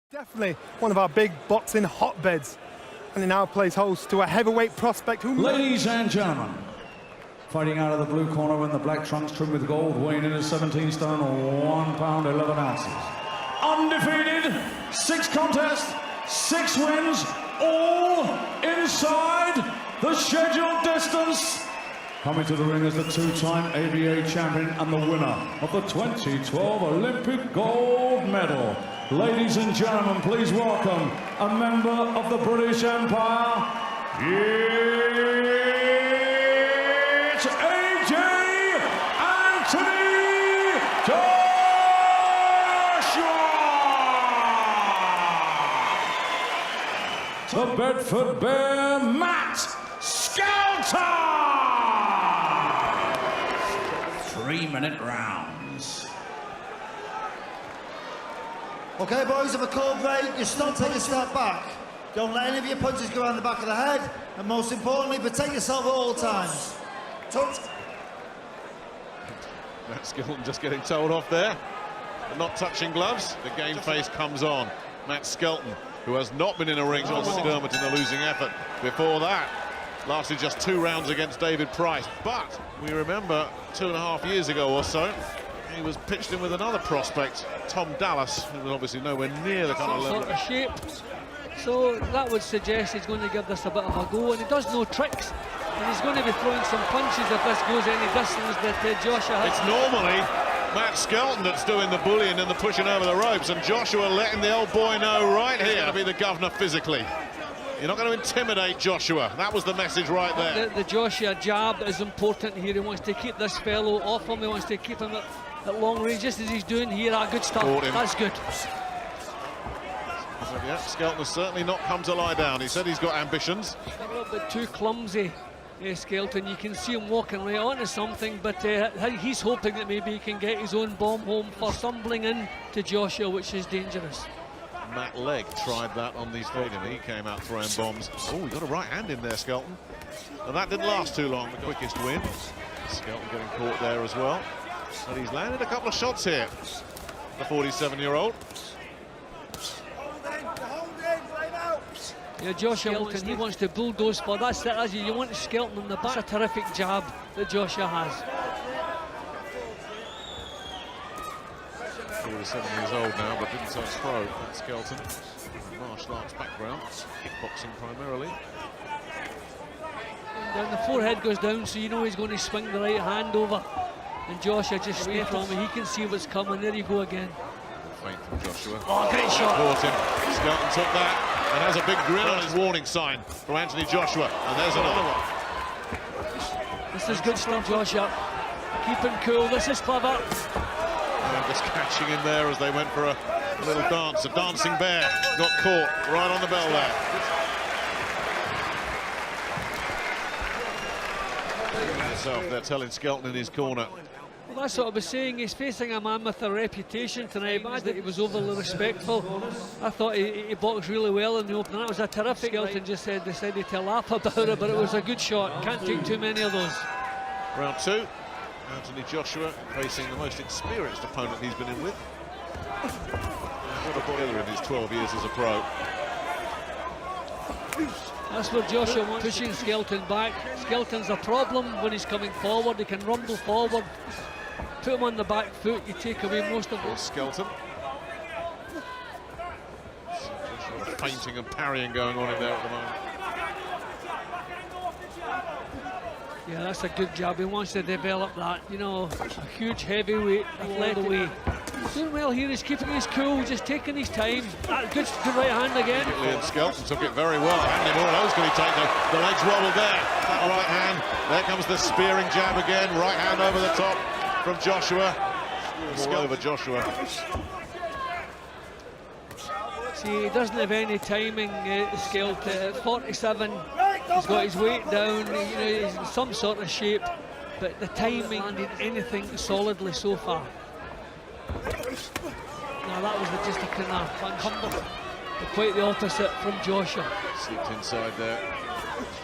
Definitely one of our big boxing hotbeds, and he now plays host to a heavyweight prospect who... Ladies and gentlemen, fighting out of the blue corner in the black trunks trimmed with gold, weighing in at 17 stone, 1 pound 11 ounces. Undefeated, 6 contests, 6 wins, all inside the scheduled distance. Coming to the ring as the 2-time ABA champion and the winner of the 2012 Olympic gold medal. Ladies and gentlemen, please welcome a member of the British Empire. It's AJ Anthony Joshua! The Bedford Bear, Matt Skelton! 3-minute rounds. Okay, boys, if a call break, you stop, take a step back. Don't let any of your punches go around the back of the head, and most importantly, protect yourself at all times. Matt Skelton just getting told off there, but not touching gloves. The game face comes on. Matt Skelton, who has not been in a ring on Dermot in a losing effort before that. Lasted just 2 rounds against David Price, but we remember 2.5 years ago or so, he was pitched in with another prospect, Tom Dallas, who was obviously nowhere near the kind of level. Sort of shape. So that would suggest he's going to give this a bit of a go, and he does no tricks, and he's going to be throwing some punches if this goes any distance that Joshua has. It's normally Matt Skelton that's doing the bullying and the pushing over the ropes, and Joshua letting the old boy know right here to be the governor physically. You're not going to intimidate Joshua. That was the message right there. The Joshua jab is important here. He wants to keep this fellow off him. He wants to keep him at long range, just as he's doing here. Good stuff. That's good. Yeah, Skelton has certainly not come to lie down. He said he's got ambitions. A little bit too clumsy, Skelton. You can see him walking right onto something, but he's hoping that maybe he can get his own bomb home for stumbling in to Joshua, which is dangerous. Matt Legg tried that on the stadium. He came out throwing bombs. Oh, he got a right hand in there, Skelton. And that didn't last too long. The quickest win. Skelton getting caught there as well. But he's landed a couple of shots here, the 47-year-old. Yeah, Joshua Skelton, he wants to bulldoze for that. As you want Skelton on the back. That's a terrific jab that Joshua has. 47 years old now, but didn't turn pro. Matt Skelton, martial arts background, kickboxing primarily. And the forehead goes down, so you know he's going to swing the right hand over. And Joshua just stay from him. He can see what's coming. There you go again. Feint from Joshua. Oh, great shot. Caught him. Skelton took that and has a big grin on his warning sign from Anthony Joshua. And there's another one. This is good stuff, Joshua. Keeping cool. This is clever. Just catching him there as they went for a little dance. A dancing bear got caught right on the bell there. They're telling Skelton in his corner. Well, that's what I was saying. He's facing a man with a reputation tonight. That he was overly respectful. I thought he boxed really well in the opening. That was a terrific. Skelton just decided to laugh about it, but it was a good shot. Can't take too many of those. Round 2. Anthony Joshua facing the most experienced opponent he's been in with. What a together in his 12 years as a pro. That's what Joshua wants, pushing Skelton back. Skelton's a problem when he's coming forward. He can rumble forward. Put him on the back foot, you take away most of it. Skelton. Joshua feinting and parrying going on in there at the moment. Yeah, that's a good job. He wants to develop that. You know, a huge heavyweight all the way. He's doing well here. He's keeping his cool, just taking his time. Good right hand again. And Skelton took it very well. How many more of those can he take? The legs wobbled there. That right hand. There comes the spearing jab again. Right hand over the top from Joshua. All over Joshua. See, he doesn't have any timing, Skelton. At 47, he's got his weight down. You know, he's in some sort of shape, but the timing landed anything solidly so far. Now that was just a kind of humble. Quite the opposite from Joshua. Slipped inside there.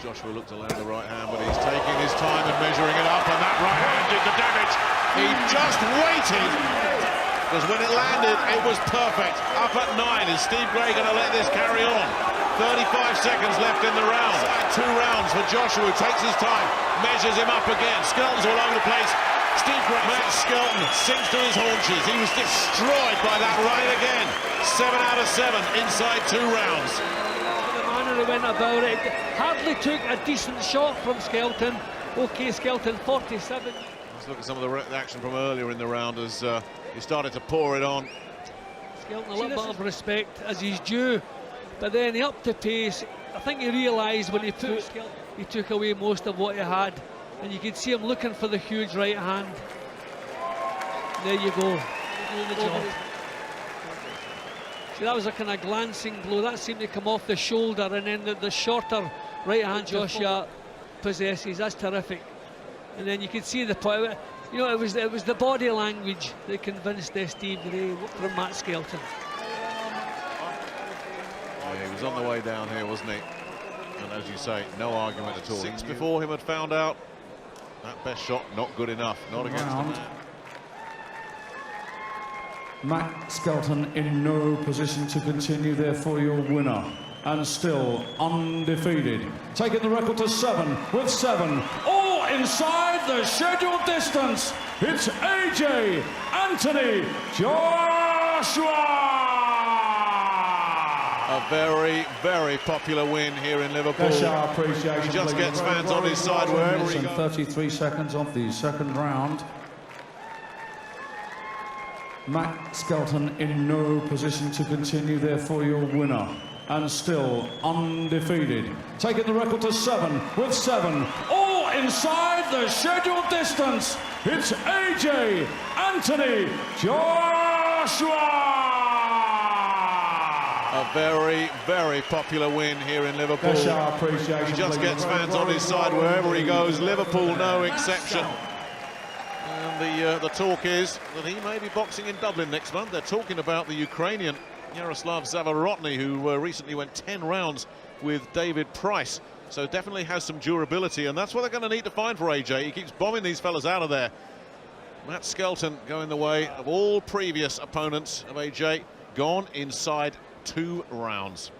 Joshua looked to land the right hand, but he's taking his time and measuring it up, and that right hand did the damage. He just waited because when it landed, it was perfect. Up at 9. Is Steve Gray going to let this carry on? 35 seconds left in the round. 2 rounds for Joshua, who takes his time, measures him up again. Skelton's all over the place. Steve Gray, Matt Skelton sinks to his haunches. He was destroyed by that right again. 7 out of 7 inside 2 rounds. The manner he went about it, hardly took a decent shot from Skelton. Okay, Skelton 47. Let's look at some of the action from earlier in the round as he started to pour it on. Skelton a little bit of respect as he's due, but then he upped the pace. I think he realised when he took away most of what he had, and you could see him looking for the huge right hand. There you go. Doing the job. See, that was a kind of glancing blow. That seemed to come off the shoulder, and then the shorter right hand Joshua possesses. That's terrific. And then you could see the point. You know, it was the body language that convinced Steve Gray from Matt Skelton. Yeah, he was on the way down here, wasn't he? And as you say, no argument at all. 6 before him had found out that best shot not good enough, not against the man. Matt Skelton in no position to continue, therefore your winner, and still undefeated. Taking the record to 7 with 7, all inside the scheduled distance. It's AJ Anthony Joshua. A very, very popular win here in Liverpool. He just gets fans on his side wherever he goes. 33 seconds of the second round. Matt Skelton in no position to continue, therefore your winner, and still undefeated. Taking the record to 7 with 7, all inside the scheduled distance. It's AJ Anthony Joshua. A very, very popular win here in Liverpool. He just gets fans on his side wherever he goes. Liverpool, no exception. And the talk is that he may be boxing in Dublin next month. They're talking about the Ukrainian Yaroslav Zavarotny, who recently went 10 rounds with David Price. So definitely has some durability, and that's what they're going to need to find for AJ. He keeps bombing these fellas out of there. Matt Skelton going the way of all previous opponents of AJ, gone inside 2 rounds.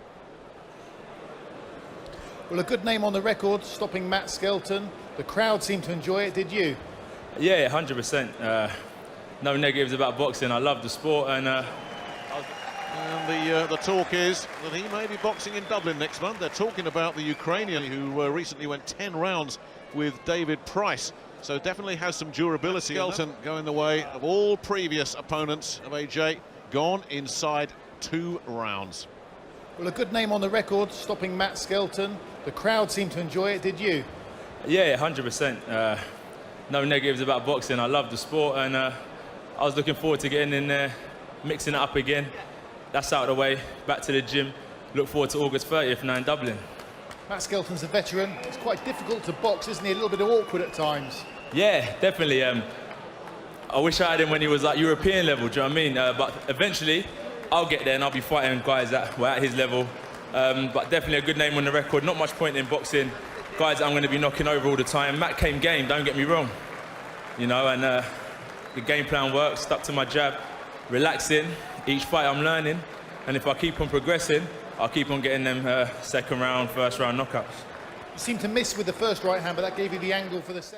Well, a good name on the record, stopping Matt Skelton. The crowd seemed to enjoy it, did you? Yeah, 100%. No negatives about boxing. I love the sport, and the talk is that he may be boxing in Dublin next month. They're talking about the Ukrainian who recently went 10 rounds with David Price. So definitely has some durability. Skelton going the way of all previous opponents of AJ, gone inside 2 rounds. Well, a good name on the record, stopping Matt Skelton. The crowd seemed to enjoy it, did you? yeah, 100%. No negatives about boxing. I love the sport, and I was looking forward to getting in there, mixing it up again. That's out of the way, back to the gym. Look forward to August 30th now in Dublin. Matt Skelton's a veteran. It's quite difficult to box, isn't he? A little bit awkward at times. Yeah, definitely. I wish I had him when he was like European level, do you know what I mean? But eventually, I'll get there and I'll be fighting guys that were at his level. But definitely a good name on the record. Not much point in boxing. Guys that I'm going to be knocking over all the time. Matt came game, don't get me wrong. You know, and the game plan works, stuck to my jab, relaxing. Each fight I'm learning. And if I keep on progressing, I'll keep on getting them second round, first round knockouts. You seemed to miss with the first right hand, but that gave you the angle for the second.